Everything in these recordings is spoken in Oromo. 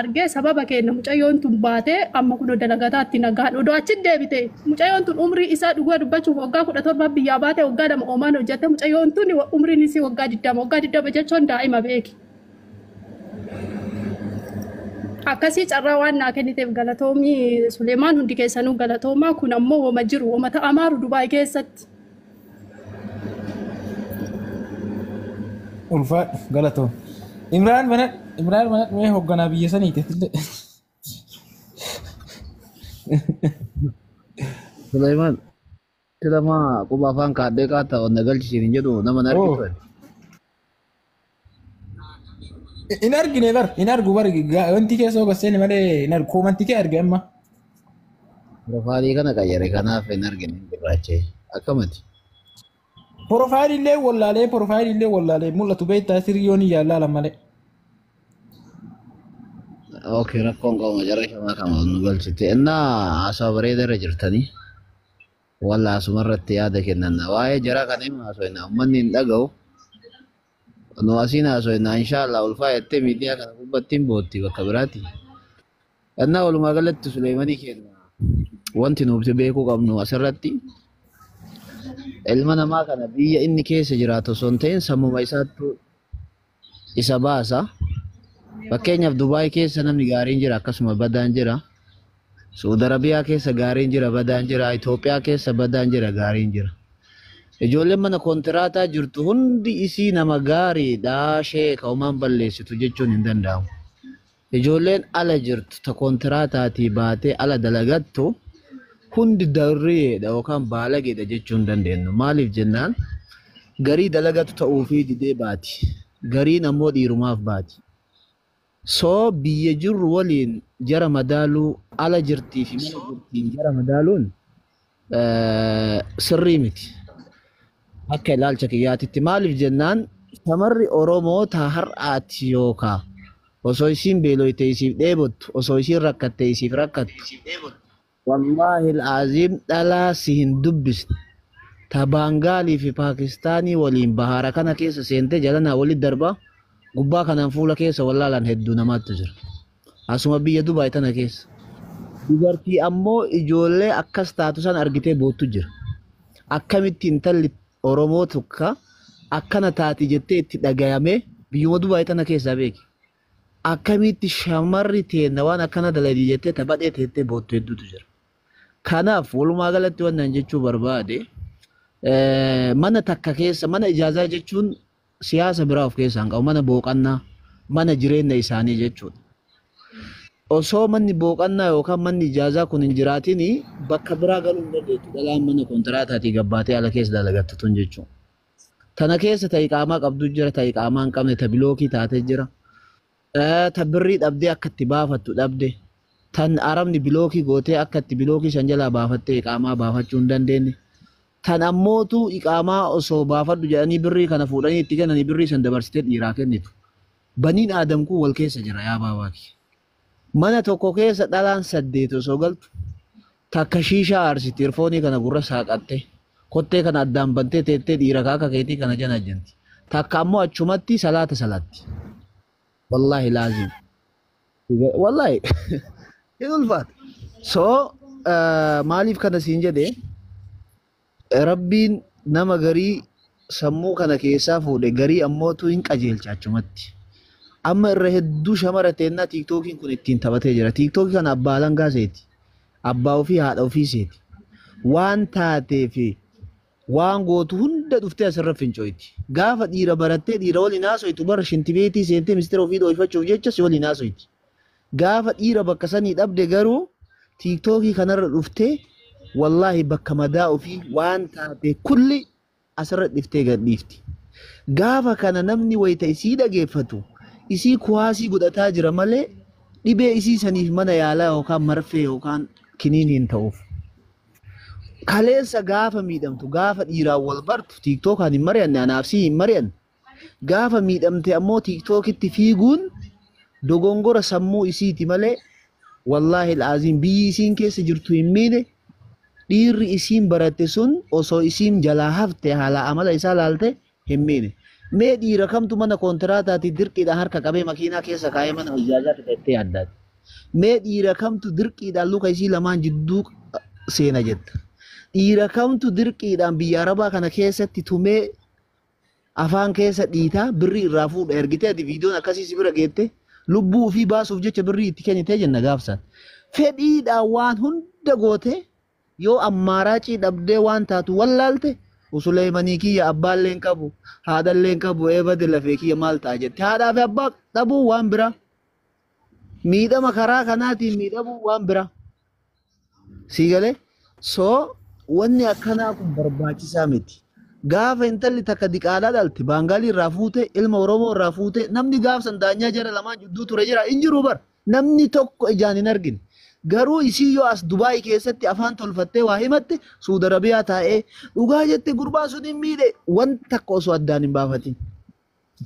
argee sababa keenya mucayyoon tun baatee amma kun dalagataatti nagaan odoo achi deebite mucayyoon tun umrii isaa dhugaa dubbachuuf waggaa 17 biyyaa baatee waggaa 2 oomaan hojjette mucayyoon tun umriin isii waggaa 20 jechuun daa'ima beeki. Akkasii carraa waan naa kenniteef galatoomii Suleemaan hundi keessanuu galatoomaa kun ammoo wama jiru wama ta'amaaru Dubaay keessatti. Ulfa galatoo. Imraan mana mee hoogganaa biyya saniiti. Sulaiman tilama quba afaan kaadhee qaata onna galchisiin hin jedhu nama narkitu. In argine bar in argu bar wanti keessa ogasseen malee in argu koomanti kee arge amma. Profaayilii kana qayyare kanaaf hin argine gurraachee akkamati. Profaayilii wallaalee mul'atu beektaa siriyoon yaallaa malee. Oke rakkoon qaama jarri shamaa kama nu galchite innaa haasawaa bareedaa jirtanii walla asumarratti yaada kennan waa'ee jara kana hima haasawinaa uummanni hin dhaga'u nu asiin haasawinaa inshaallah ulfaayattee miidiyaa kana gubbattiin bootti bakka biraatti innaa walumaa galatti Suleemanii kenna wanti nuti beekuu qabnu asirratti ilma namaa kana biyya inni keessa jiraatu osoo hin ta'in sammuma isaattu isa baasa. Fakkeenyaaf Dubaay keessa namni gaariin jira akkasuma badaan jira. Saudi Arabiyaa keessa gaariin jira badaan jira. Itoophiyaa keessa badaan jira gaariin jira. Ijoolleen mana kontiraataa jirtu hundi isii nama gaariidha sheeka homaan balleessitu jechuun hin danda'amu. Ijoolleen ala jirtu ta kontiraataatii baatee ala dalagattu hundi darriidha yookaan baalageedha jechuun hin dandeenyu. Maaliif jennaan garii dalagatu ta'uufii didee baati. Gariin ammoo dhiirumaaf baati. So biyya jirru waliin jara madaaluu ala jirtii fi mana jirtiin jara madaaluun sirrii miti. Akka ilaalcha kiyyaatitti maaliif jennaan shamarri Oromoo taa har'aati yookaa osoo isiin beeloyte isiif dheebottu osoo isiin rakkatte isiif rakkattu wallaahi al'aaziim dhalaa si hin dubbisne ta Baangaalii fi Paakistaanii waliin bahaara kana keessa seentee jalanaa walitti darbaa gubbaa kanaan fuula keessa wallaalaan hedduu namaatti jira. Asuma biyya Dubaay tana keessa. Dubartii ammoo ijoollee akkas taatu san argitee boottu jira. Akkamitti intalli Oromoo tokko akkana taati jettee itti dhagayamee biyyuma Dubaay tana keessaa beeki. Akkamitti shamarri teenna waan akkana dalagii jettee taphadhee teettee boottu hedduutu jira. Kanaaf walumaa galatti wannan jechuu barbaade mana takka keessa mana ijaazaa jechuun siyaasa biraa of keessaa qabu mana booqannaa mana jireenya isaanii jechuudha. Osoo manni booqannaa yookaan manni ijaazaa kun hin jiraatin bakka biraa galuu hin dandeettu dhalaan mana kontiraataatii gabbaatee ala keessa dalagattu tun jechuudha. Tana keessa ta'ii qaamaa qabdu jira ta'ii qaamaa hin qabne ta bilookii taatee jira. Ta birrii dhabdee akka itti baafattu dhabde. Tan arabni bilookii gootee akka itti bilookii san jalaa baafattee qaamaa baafachuu hin dandeenye. Tan ammootu iqaamaa osoo baafadhu jedhanii birrii kana fuudhanii itti kennanii birrii san dabarsitee dhiiraa kennitu. Baniin aadam kun wal keessa jira yaa baabaaki. Mana tokko keessa dhalaan 8 osoo galtu takka shiishaa aarsiti irfoonii kana gurra saaqattee kottee kana addaan bantee teettee dhiira kaaka keetii kana jana janti. Takka ammoo achumatti salaata salaatti. Wallaahi laazim. Wallaahi hin ulfaatu. So maaliif kana siin jedhee Rabbiin nama garii sammuu kana keessaa fuudhe garii ammootu hin qajeelcha achumatti. Amma irra hedduu shamara teennaa tiiktookiin kun ittiin taphatee jira. Tiiktookii kana abbaa langaa seeti. Abbaa ofii haadha ofii seeti. Waan taatee fi waan gootu hunda dhuftee asirra fincooyti. Gaafa dhiira barattee dhiira waliin haasoytu bara shintibeetii seentee ministeera ofii dho'ifachuuf jecha si waliin haasoyti. Gaafa dhiira bakka sanii dhabde garuu tiiktookii kanarra dhuftee wallahi bakka madaa ofii waan taate kulli asirra dhiftee gadhiifti. Gaafa kana namni wayita isii dhageeffatu isii kuwaasii godhataa jira malee dhibee isii saniif mana yaalaa yookaan marfee yookaan kiniin hin ta'uuf. Kaleessa gaafa miidhamtu gaafa dhiiraan wal bartu tiiktookaan hin mari'anne anaaf si hin mari'anne. Gaafa miidhamte ammoo tiiktookitti fiiguun dogongora sammuu isiiti malee wallahi al'aaziim biyyi isiin keessa jirtu hin miine. Dhiirri isiin baratte sun osoo isiin jalaa hafte haala amala isaa laalte hin miine. Mee dhiira kamtu mana kontiraataati dirqiidhaan harka qabee makiinaa keessa kaa'ee mana ijaajaa fidhattee addaati. Mee dhiira kamtu dirqiidhaan luka isii lamaan jidduu seena jetta. Dhiira kamtu dirqiidhaan biyya Arabaa kana keessatti tumee afaan keessa dhiitaa birrii irraa fuudha ergitee ati viidiyoon akkasii si bira geette lubbuu ofii baasuuf jecha birrii itti kennitee jenna gaafsan. Fedhiidhaan waan hunda goote yoo ammaaraacii dhabdee waan taatu wallaalte usuleemanii kiyya abbaalleen qabu haadhalleen qabu eebade lafee kiyya maal ta'a jette haadhaa fi abbaa dhabuu waan biraa miidhama karaa kanaatiin miidhamuu waan biraa sii galee soo wanni akkanaa kun barbaachisaa miti. Gaafa intalli takka diqaalaa dhalte baangaalii irraa fuute ilma Oromoo irraa fuute namni gaafsan daanyaa jara lamaan jidduu ture jira hin jiru bar namni tokko ijaan hin argine. Garuu isii yoo as Dubaay keessatti afaan tolfattee waa himatte Suudi Arabiyaa taa'ee dhugaa jette gurbaan sun hin miidhe wanta takka osoo addaan hin baafatin.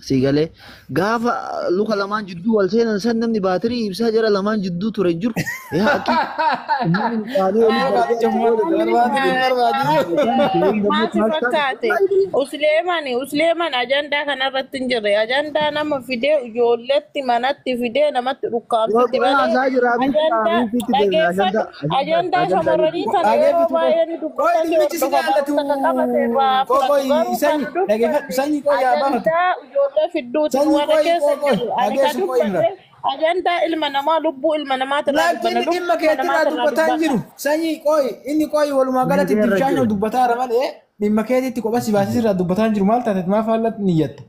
Sii galee gaafa luka lamaan jidduu wal seenan san namni baatirii ibsaa jara lamaan jidduu ture jiru. Maasi fakkaate Usleeman ajandaa kanarratti hin jirre ajandaa nama fidee ijoolletti manatti fidee namatti dhukkaamsatti ajandaa shamarranii kana yeroo baay'ee ni dubbatan ijoollee fidduuti warra keessa jiru ani ka dubbate ajandaa ilma namaa lubbuu ilma namaati laakiin dhimma keetti dubbataa jiru sanyii qooyi inni qooyi walumaa galatti bishaan dubbataa jira malee dhimma keetitti kopha si baasisii irraa dubbataa jiru maal taate maaf haallatti niyyatta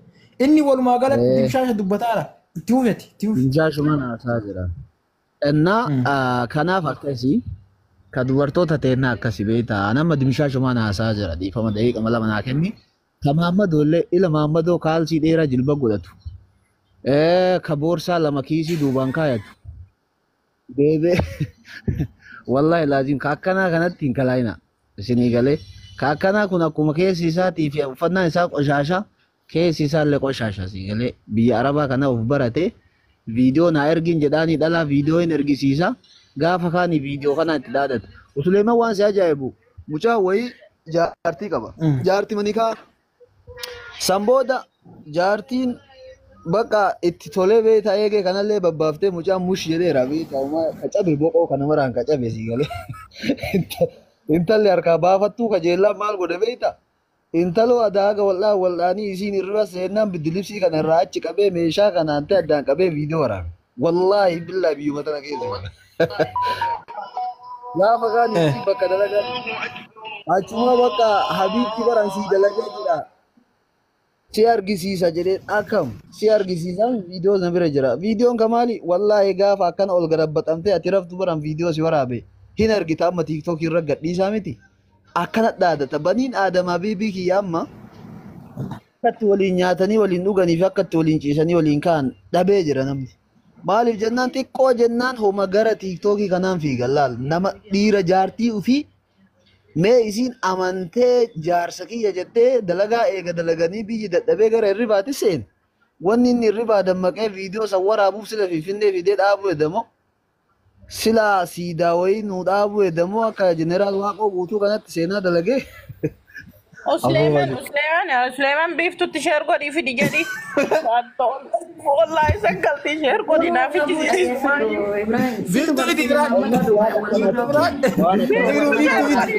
inni walumaa galatti bishaan dubbataa jira itti hufetti itti hufetti. Bishaan mana haasaa jira. Innaa kanaaf akkasii ka dubartoota teennaa akkasii beektaa nama dimshaa shumaan haasaa jira dhiifama daqiiqa mala manaa kenni ka Maammadoo illee ila Maammadoo kaalsii dheeraa jilba godhatu ka boorsaa lama kiisii duubaan kaayatu deebee wallahi laazim ka akkanaa kanatti hin kalaayina isinii galee ka akkanaa kun akkuma keessi isaatii fi uffannaan isaa qoshaasha keessi isaa illee qoshaasha sii galee biyya Arabaa kana of barate viidiyoo naa ergin jedhaanii dhalaa viidiyoo hin ergisiisa gaafa kaanii viidiyoo kana itti dhaadata Usuleeman waan si ajaa'ibu mucaa wayii jaartii qaba jaartii manikaa Sambooda jaartiin bakka itti tolee beektaa eegee kanallee babbaaftee mucaan mush jedheera beektaa kacabe boqoo kana maraan kacabe sii galee intalli harkaa baafattuu kajeellaan maal godhe beektaa intaloo adaaga wal'aanii isiin irra seennaan biddilibsii kana irraa achi qabee meeshaa kanaan ta'e addaan qabee viidiyoo waraabe wallaahi billaa biyyuma tana keessa gaafa kaan isii bakka dalagaa achuma bakka habiibti baran sii dalagaa jira. Si argisiisa jedhee akkam si argisiisan viidiyoo na bira jira viidiyoon kamaali wallaahi gaafa akkana ol gadabbatamtee ati raftu baran viidiyoo si waraabe hin argita amma tiiktookii irra gadhiisaa miti akkana dhaadata baniin aadamaa biibii kiyya amma akkatti waliin nyaatanii waliin dhuganii fi akkatti waliin ciisanii waliin ka'an dhabee jira namni maaliif jennaan xiqqoo jennaan homa gara tiiktookii kanaan fiigan laal nama dhiira jaartii ofii mee isiin amantee jaarsa kiyya jettee dalagaa eega dalaganii biyyi dadhabee gara hirribaatti seen wanni inni hirribaa dammaqee viidiyoo san waraabuuf sila Finfinnee fidee dhaabuu edamoo sila siidaa wayii nuu dhaabuu edamoo akka jeneraal Waaqoo guutuu kanatti seenaa dalagee. Usleeman biiftutti sheer godhii fidi jedhi wallahi sakkaltii sheer godhi naaf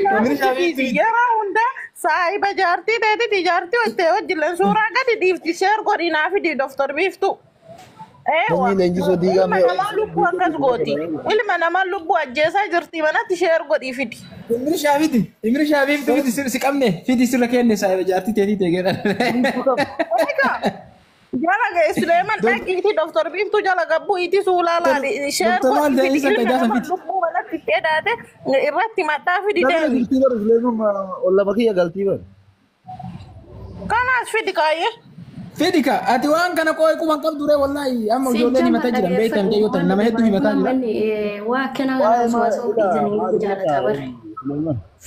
yeroo hunda saahiba jaartii teetiti jaartii wajjin wajjilleen suuraa gadi dhiifti sheer godhi naaf fidi Dr. Biiftuu. Ilma namaa lubbuu akkas gooti. Ilma namaa lubbuu ajjeesaa jirti manatti sheer godhii fidi. Imri Shaafii fidi si qabne fidi sirra kenne saahiba jaartii teetii teegeedha. Jala ga'e Suleeman dhaqiiti Dr. Biiftuu jala gabbuu iti suulaalaa sheer godhii fidi ilma namaa lubbuu manatti dheedaate irratti maxxaa fidi deemi. Olla bakiyya galtii bar. Kanaas fidi kaayyee. Fedika ati waan kana qoy kuban qabdure wallahi amma ijoolleen himata jiran beektan jeeyotan nama hedduu himataa jira waa kana waasoo bijanii jaalata bar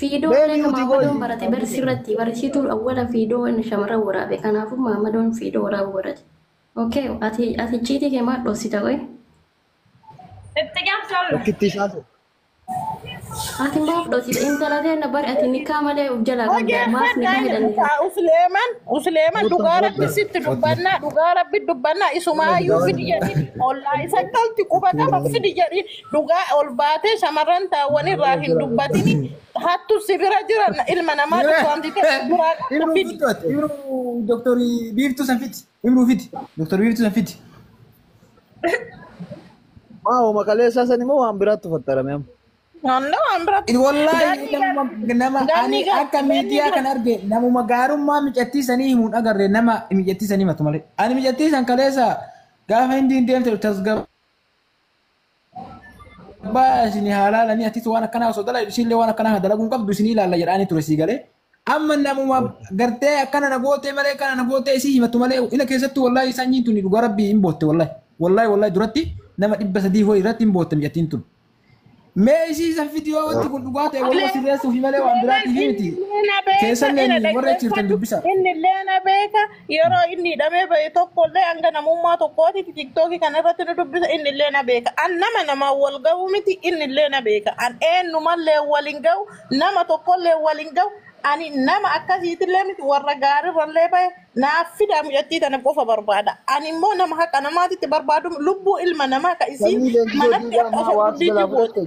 fiidoo leeka Maammadoon barate bar sirratti barsiituu awwala fiidoo inni shamara waraabe kanaafuu Maammadoon fiidoo waraabu barate okay ati ciitii kee maal dhoosita qoy itti gaafsal Okitti isaatu Ati mbak dosi intala dia na bari ati nikah male ujala kan Oke, mas nikah dan Usleman dugara bisit dugara bid dubbanna isuma ayu fidi jadi wallahi sakalti kubata ma fidi jadi duga olbate samaran tawani rahim dubbatini hattu sibira jira ilma nama tuamti duraga fidi Ibnu Dr. Biftu Sanfit. Ibnu Fit. Dr. Biftu Sanfit. Mau makale sasa ni mau ambirat tufattara mem. Nanda ambrat Wallahi nama ani akka media kan arge namu magarummaa mijatti sanii himuun agarre nama mijatti sanii matu malee. Ani mijatti san kaleessa gaafa hindi deemte tasgab baasini halaalanii ati waan akkana osoo dala ishillee waan akkana dalaguun qabdu isinii ilaalla jedhaanii ture sii galee. Amma namuma gartee akkana na goote malee kana na goote isii himatu malee ina keessattuu wallahi sanyiin tuni dhugaa rabbii hin bootte wallahi duratti nama 300 ho'i irratti hin bootte mijattiin tun. Messi sa video wanti kun dhugaate wallahi sirreessu fi malee waan biraati himiti. Keessallee warra jirtan dubbisa. Inni leena beeka yeroo inni dhamee bahe tokkollee hanga namummaa tokkooti tiktookii kana irratti nu dubbisa inni leena beeka. An nama wal ga'u miti inni leena beeka. An eenyumallee waliin ga'u nama tokkollee waliin ga'u. Ani nama akkasiitillee miti warra gaarirrallee bahe naaf fidaa mijattii tana qofa barbaada. Ani immoo nama haqa namaatitti barbaadu lubbuu ilma namaa ka isiin manatti akka guddiitti goote.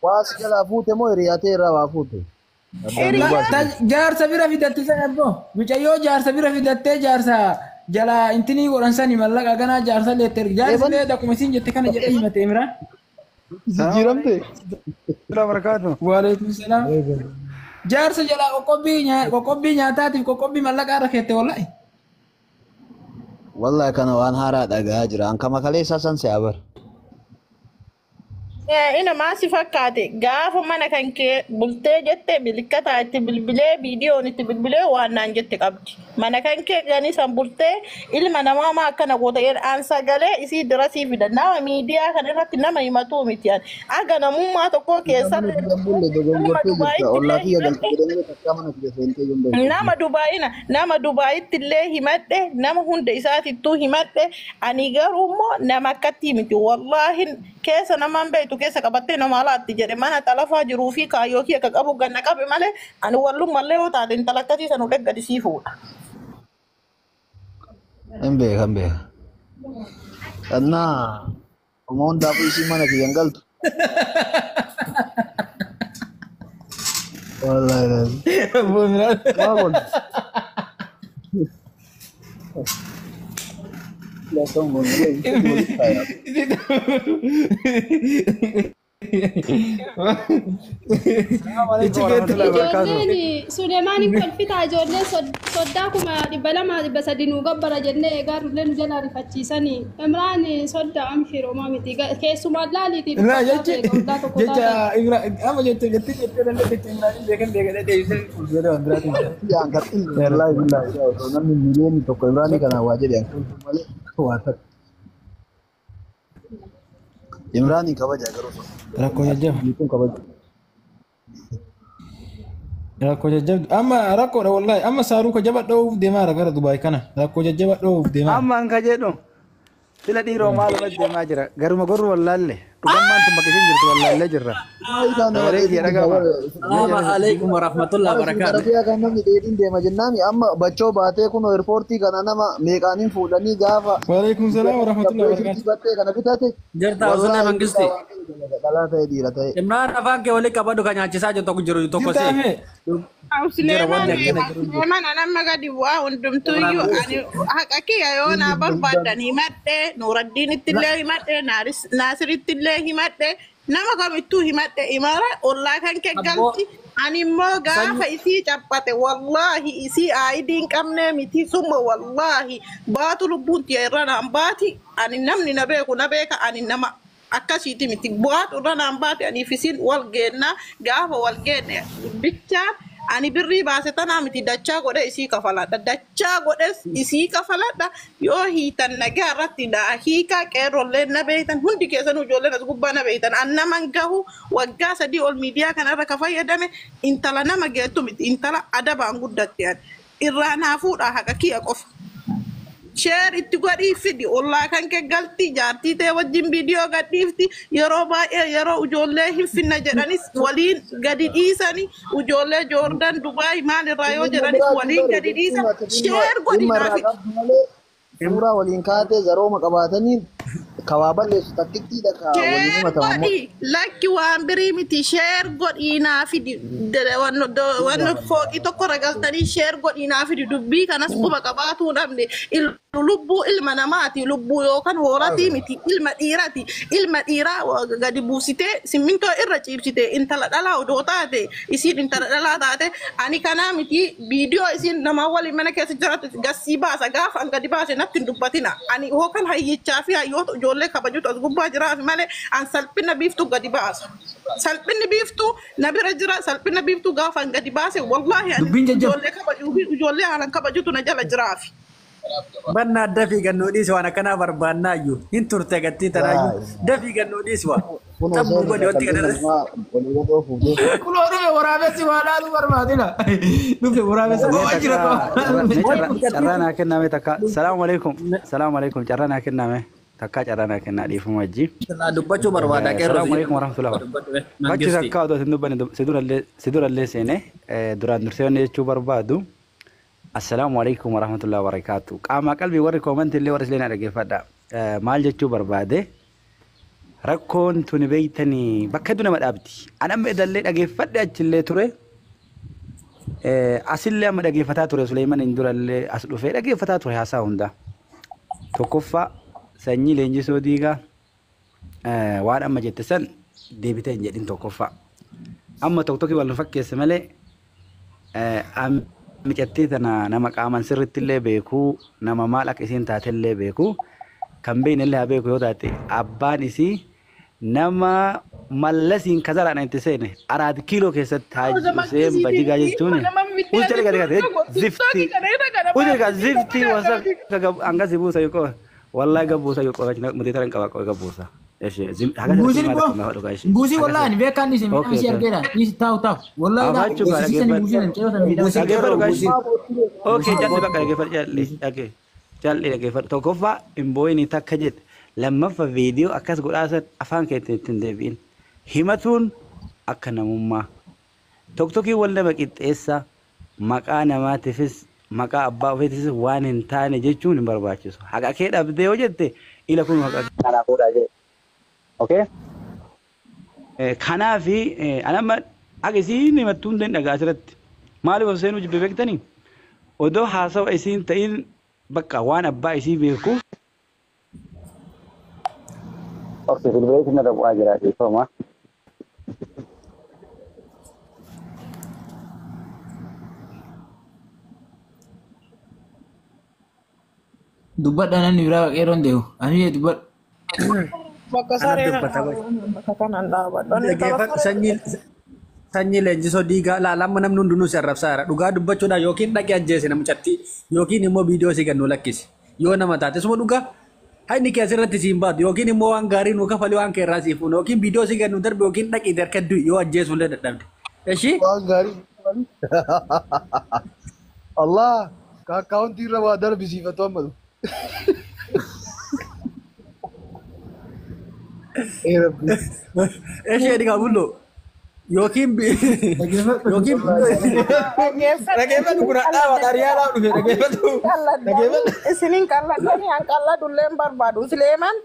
Waas jala fuute moo hiriyaatee irraa waa fuute? Jaarsa bira fidatte sana boo. Mucayyoo jaarsa bira fidattee jaarsa jala intinii godhan sani mallaqa ganaa jaarsa leetter. Jaarsa lee dakuma isiin jette kana jedhee himate Imraan. Jijjiiramte? Barakaatu. Waalaikum salaam. Jaarsa jala qoqqobbii nyaataatiif qoqqobbii mallaqaa irra keette wallahi. Wallahi kana waan haaraa dhagaa jira. An kama kaleessaa san si abar. Ina maasi fakkaate gaafa mana kan kee bultee jette bilkata itti bilbilee viidiyoon itti bilbilee waan naan jette qabdi. Mana kan kee gani san bultee ilma namaa maa akkana goota an sagalee isii dirasii fida nama miidiyaa kana irratti nama himatu miti an aga namummaa tokko keessa nama Dubaayitti illee himadhe nama hunda isaatittuu himadhe ani garuu immoo nama akkatti miti wallahi keessa namaan beektu keessa qabattee nama alaatti jedhe mana xalafaa jiruu fi kaayyoo kee akka qabu ganna qabe malee ani wallummallee yoo taate intala akkasii san udhe gadi sii fuudha. Hin beeka. Kannaa omoon daakuu isii mana kiyyan galtu. Wallahi. Ijoolleen Suleemaanii kolfitaa ijoolleen soddaa kuma 200 nu gabbara jennee egaa illee nu jala rifachiisanii Imraan soddaa amshiroo miti keessumaa laaliitii jecha amma jettee Imraan beekan beekadha deebisee fuuldura waan biraatiin Yaan kattiin wallahi billahi namni miliyoonni tokko Imraanii kana waa jedhe malee waa takka. Imraanii kabaja garuu rakkoo jajjaba. Rakkoo jajjabdu amma rakkoodha wallahi amma saaruu ka jaba dhoofuuf deemaa gara Dubaay kana rakkoo jajjaba dhoofuuf deemaa. Amma an ka jedhu sila dhiiroo maal irra deemaa jira garuma gorru wallaalle dhugammaan tun bakka isin jirtu wallaallee jirra. Assalamu alaikum warahmatullahi wabarakatuh. Rafiyaa kan namni dheedhiin deema jennaami amma bachoo baatee kun eerpoortii kana nama meeqaaniin fuudhanii gaafa. Waalaikum salaam warahmatullahi wabarakatuh. Battee kana bitate. Jirta osoo mangisti. Dhalaa ta'e dhiira ta'e. Imraan afaan kee waliin qabadhu kan nyaachisaa jiru tokko jiru tokko si. Suleeman anamma gadi bu'aa hundumtuyyuu ani haqa kiyya yoo naa barbaadan himadhe Nuuraddiinitti illee himadhe Naasiritti illee himadhe nama kamittuu himadhe imara ollaa kan kee galti ani immoo gaafa isii caphate wallahi isii aayidiin qabnee miti summa wallahi baatu lubbuun tiyya irra naan baati ani namni na beeku na beeka ani nama akkasiiti miti baatu irra naan baati aniif isin wal geennaa gaafa wal geenne bichaan ani birrii baase tanaa miti dachaa godhe isii kafaladha dachaa godhes isii kafaladha yoo hiitan nagaa irratti dhaa hiikaa qeerrollee na beeytan hundi keessanuu ijoolleen as gubbaa na beeytan an naman gahu waggaa 3 ol miidiyaa kanarra ka fayyadame intala nama geettu miti intala adabaan guddatte an irraa naa fuudhaa haqa kiyya qofa share itti godhii fidi ollaa kan kee galti jaartii ta'e wajjin viidiyoo gadhiifti yeroo baay'ee yeroo ijoollee hin finna jedhanis waliin gadi dhiisani ijoollee Joordan Dubaay maal irraa yoo jedhanis waliin gadi dhiisa share godhi naafi Suuraa waliin kaatee zarooma qabaatanii kawaa balleessu takkittiidha ka waliin himatamu. Lakki waan birii miti share godhii naafi wanno fooqii tokko ragaltanii share godhii naafi dubbii kanas quba qabaatuu dhabne lubbuu ilma namaati lubbuu yookaan horatii miti ilma dhiiraa gadi buusitee simmintoo irra ciibsite intala dhalaa odoo taate isiin intala dhalaa taate ani kanaa miti viidiyoo isiin nama waliin mana keessa jiraatu gassii baasa gaafa an gadi baase natti hin dubbatina ani hookan hayyichaa fi hayyoota ijoollee kabajuutu as gubbaa jiraaf malee an salphina biiftuu gadi baasa salphinni biiftuu na bira jira salphina biiftuu gaafa an gadi baase wallaahi ani ijoollee kabajuu fi ijoollee haalan kabajuutu na jala jiraafi. Banna dafii gannoo dhiisi waan akkanaa barbaannaa iyyuu hin turte gattii tanaayyuu dafii gannoo dhiisi waan tabbuu godhe wanti gadarre. Kuloo dhufe waraabessi waa dhaaluu barbaadina. Dhufe waraabessi waa jira. Carraanaa kenname takka. Salaamu alaikum. Carraanaa kenname takka carraanaa kennaa dhiifuma wajji. Dubbachuu barbaada qeerroo. Salaamu alaikum warahmatullahi. Bakki takka odoo hin dubbanne si durallee seene duraan dursee wanni jechuu barbaadu. Assalamu alaikum warahmatullahi wabarakatuh. Qaama qalbii warri koomantii illee warri illee na dhaggeeffadha. Maal jechuu barbaade rakkoon tuni beeytanii bakka hedduu nama dhaabdi. An amma edallee dhaggeeffadhe achillee ture. Asillee amma dhaggeeffataa ture Suleyman hin durallee as dhufee dhaggeeffataa ture haasaa hunda. Tokkoffaa sanyii leenjisoo diigaa waan amma jette san deebitee hin jedhin tokkoffaa. Amma tokkokkii wal nu fakkeesse malee micattee tana nama qaaman sirriitti illee beekuu nama maal akka isiin taate illee beekuu kan beekne illee haa beeku yoo taate abbaan isii nama mallasiin kasaraan itti seene 4 kiiloo keessatti haajjiseen bajigaa jechuun ulcha gadi zifti ulcha zifti wasa angas buusa yoko wallahi gabuusa yoko mutee taran qaba gabuusa. Gusi wallahi beekan ni semi asi argeera ni tahu wallahi da gusi ni gusi okay jalli bakka jalli dhaggeeffadhu tokkoffaa imbooyini takka jedhe lammaffaa viidiyoo akkas godhaasan afaan keetti ittiin deebi'in himatuun akka namummaa tokkokkii wal nama qixxeessa maqaa namaatiifis maqaa abbaa ofiitis waan hin taane jechuun hin barbaachisu haqa kee dhabdee yoo jette ila kun haqa kanaa godhaa jedhe. Okay. Kanaafi anamma akka isiin himattuun den dhagaa asirratti maaliif of seenuu jibbe beektanii odoo haasawa isiin ta'in bakka waan abbaa isii beeku. Okay, bilbileetiin na dhabu'aa jira dhiifama. Dubbadhaan inni biraa qeeroon deemu. Ani dubbadha. Sanyii leenjisoo diigaa laalamma namni hundinuu si arrabsaara dhugaa dubbachuudhaan yookiin dhaqee ajjeese namichatti yookiin immoo viidiyoo si gannuu lakkisi yoo nama taate suma dhugaa inni keessa irratti siin baatu yookiin immoo waan gaarii nu kafalee waan kee irraa siifuun yookiin viidiyoo si gannuu darbe yookiin dhaqii darka du'i yoo ajjeesu illee dadhabde. Eshi waan gaarii Allah ka akkaawuntii irra waa darbisiifatu ammadu. Eshi edii qabullo yookiin dhaggeeffatu kun dhaaba dhariyaa dhufe dhaggeeffatu isiniin qalladanii an qalladulleen barbaadu Suleeman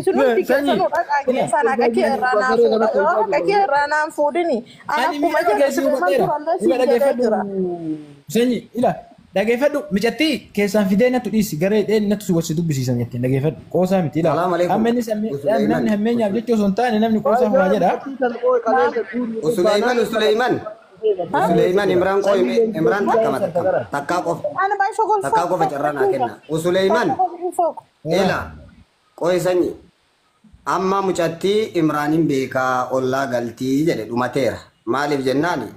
isinumti keessanuu dhaqaa keessan akka kee irraa naan fuudha yoo akka kee irraa naan fuudhini an akkuma jedhe Suleeman turallee siin jedhee jira. Sanyi ila dhaggeeffadhu mijatti keessaan fidee nattu dhiisi garee dheen nattu wasi dubbisiisan jettee dhaggeeffadhu qoosaa miti ila namni hammeenyaaf jechuu osoo hin taane namni qoosaa furaa jedha. Sulaiman Imran koi Imran takka qofa carrana kenna Sulaiman ila koi sanyi amma mucatti Imranin beeka olla galtii jedhe dhumateera maaliif jennaani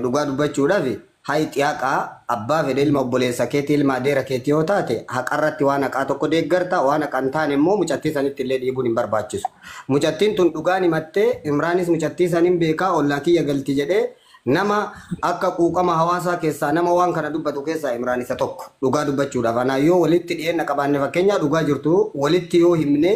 dhugaa dubbachuudhaaf hay xiyaqa abbaa fedhe ilma obboleessa keetii ilma adeera keetii yoo taate haqarratti waan haqaa tokko deeggarta waan haqan taane immoo mucattii sanitti illee dhiibuun hin barbaachisu mucattiin tun dhugaan himattee Imraanis mucattii sanin beekaa ollaa kiyya galti jedhee nama akka quuqama hawaasaa keessaa nama waan kana dubbatu keessaa Imraan isa tokko dhugaa dubbachuudhaaf ana yoo walitti dhiyeenya qabaanne fakkeenya dhugaa jirtu walitti yoo himne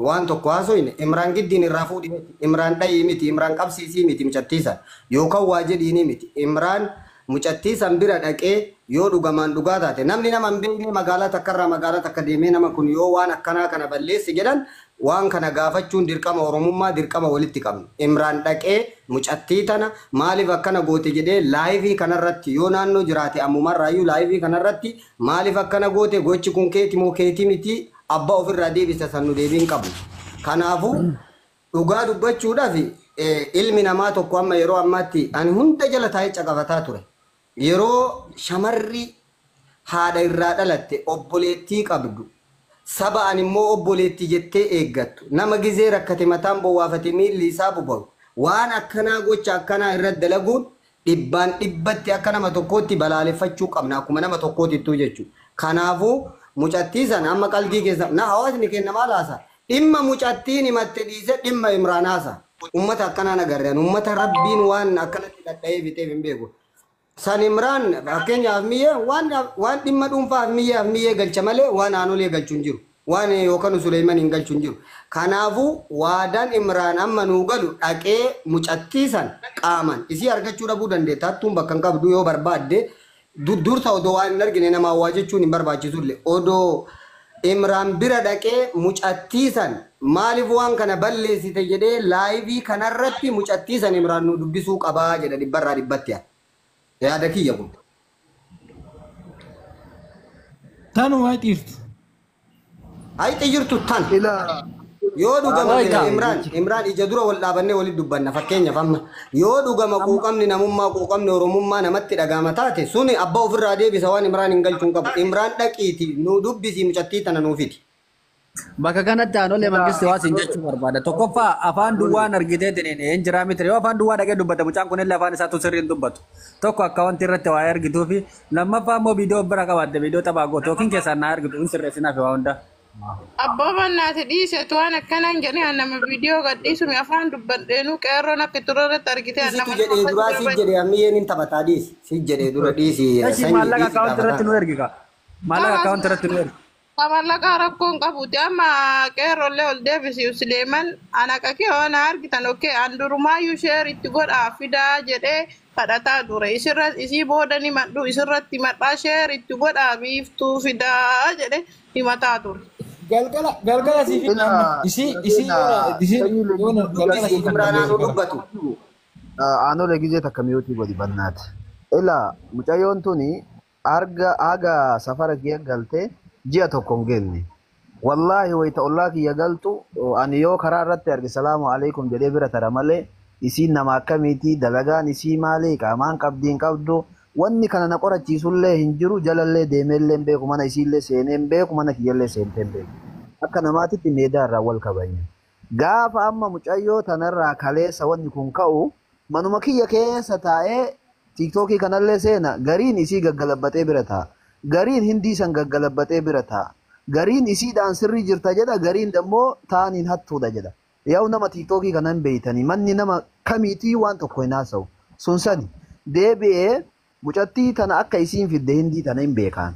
waan tokko haasoyne Imraan giddiin irraa fuudhi miti Imraan dhayii miti Imraan qabsiisii miti mucattiisan yookaan waa jedhiini miti Imraan mucattiisan bira dhaqee yoo dhugamaan dhugaa taate namni nama hin beekne magaalaa takkarraa magaalaa takka deemee nama kun yoo waan akkanaa kana balleessi jedhan waan kana gaafachuun dirqama oromummaa dirqama walitti qabnu Imraan dhaqee mucattii tana maaliif akkana goote jedhee laayivii kanarratti yoo naannoo jiraate ammumarraayyuu laayivii kanarratti maaliif akkana goote gochi kun keeti moo keetii miti abbaa ofirraa deebisa sannu deebiin qabu kanaafuu dhugaa dubbachuudhaaf ilmi namaa tokko amma yeroo ammaatti ani hunda jala taa'ee caqafataa ture yeroo shamarri haadha irraa dhalatte obboleettii qabdu saba animmoo obboleetti jettee eeggattu nama gizee rakkate mataan bowwaafate miilli isaa boba'u waan akkanaa gocha akkanaa irratti dalaguun dhibbaan dhibbatti akka nama tokkootti balaaleffachuu qabna akkuma nama tokkootittuu jechuudha. Kanaafuu mucattiisan amma qalbii keessa na hawaasni kenna maal haasa dhimma mucattiin himatte dhiise dhimma Imraan haasa ummata akkanaan agarreen ummata rabbiin waan akkanatti dhadha'ee biteef hin beeku. San Imraan fakkeenyaaf miyyee waan dhimma dhuunfaaf miyyee galcha malee waan aanolee galchuun jiru. Waan yookaan Suleyman hin galchuun jiru. Kanaafuu waadaan Imraan amma nuu galu dhaqee mucattiisan qaaman isii argachuu dhabuu dandeetta. Hattuun bakka hin qabdu yoo barbaadde dursa odoo waan hin argine nama waa jechuun hin barbaachisullee. Odoo Imraan bira dhaqee mucattiisan maaliif waan kana balleessite jedhee laayivii kanarratti mucattiisan Imraan nu dubbisuu qabaa jedha dhibbarraa dhibbatti yaa. Yaada kiyya kun. Tanu maa dhiirtu? Ai xiyirtu tan. Yoo dhugama Imraan ija dura wal dhaabannee walitti dubbanna fakkeenyaaf amma yoo dhugama quuqamni namummaa quuqamni oromummaa namatti dhagahama taate suni abbaa ofirraa deebisa waan Imraan hin galchuun qabu. Imraan dhaqiiti nu dubbisi mucattii tana nuufiti. Bakka kanatti aanolee mangisti waa siin jechuu barbaada. Tokkoffaa afaan duwwaan argiteetiin hin jiraa miti. Yoo afaan duwwaa dhaqee dubbata mucaan kunillee afaan isaatu sirriin dubbatu. Tokko akka wanti irratti waa argituu fi lammaffaa immoo viidiyoo bira qabaadde viidiyoo taphaa goote yookiin keessaan naa argitu hin sirreessinaaf waa hunda. Abbaa bannaati dhiisetu waan akkanaan jedhee nama viidiyoo gadhiisumi afaan dubbadheenuu qeerroon akka turarratti argite nama jedhee duraa si jedhee ammiyyeen hin taphataa dhiisi si jedhee dura dhiisi. Maallaqa akkaawwanti irratti nu ergiga. Maallaqa akkaawwanti irratti nu ergi. Maallaqa rakkoon qabuuti amma qeerrollee ol deebisiu Suleeman anaqa kee waan argitan okkee andurumaayyuu sheer itti godhaa fidaa jedhee kadhataa ture isii booda ni madhu isirratti madhaa sheer itti godhaa biiftuu fidaa jedhee himataa ture. Galgala dubbatu. Aanolee gizee takka mi'ootii gadi bannaati. Ilaa mucayyoon tuni aga safara kiyya galtee ji'a tokko hin genne. Wallaahi wayita ollaa kiyya galtu ani yoo karaa irratti arge salaamu alaikum jedhee bira tara malee isiin nama akkamiiti dalagaan isii maali qaamaan qabdiin qabdu wanni kana na qorachiisullee hin jiru jalallee deemeellee hin beeku mana isiillee seenee hin beeku mana kiyyallee seentee hin beeku. Akka namaatitti meedaa irraa wal kabanya. Gaafa amma mucayyoo tanarraa kaleessa wanni kun ka'u manuma kiyya keessa taa'ee tiiktookii kanallee seena gariin isii gaggalabbatee bira taa'a. Gariin hindii san gaggalabbatee bira taa'a. Gariin isiidhaan sirrii jirta jedha gariin immoo taaniin hattuudha jedha. Yaa'u nama tiiktookii kana hin beeytanii manni nama kamiitii waan tokko hin haasa'u. Sun sani deebi'ee mucattii tana akka isiin fidde hindii tana hin beekaan.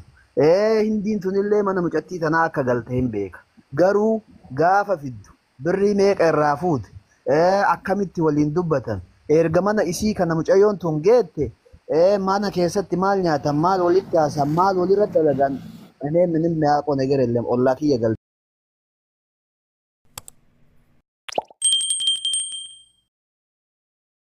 Hindiin tunillee mana mucattii tana akka galte hin beeka. Garuu gaafa fiddu birrii meeqa irraa fuute akkamitti waliin dubbatan erga mana isii kana mucayyoon tun geette mana keessatti maal nyaatan maal walitti haasan maal walirra dalagan እኔ ምንም ያውቀው ነገር የለም ኦላኪ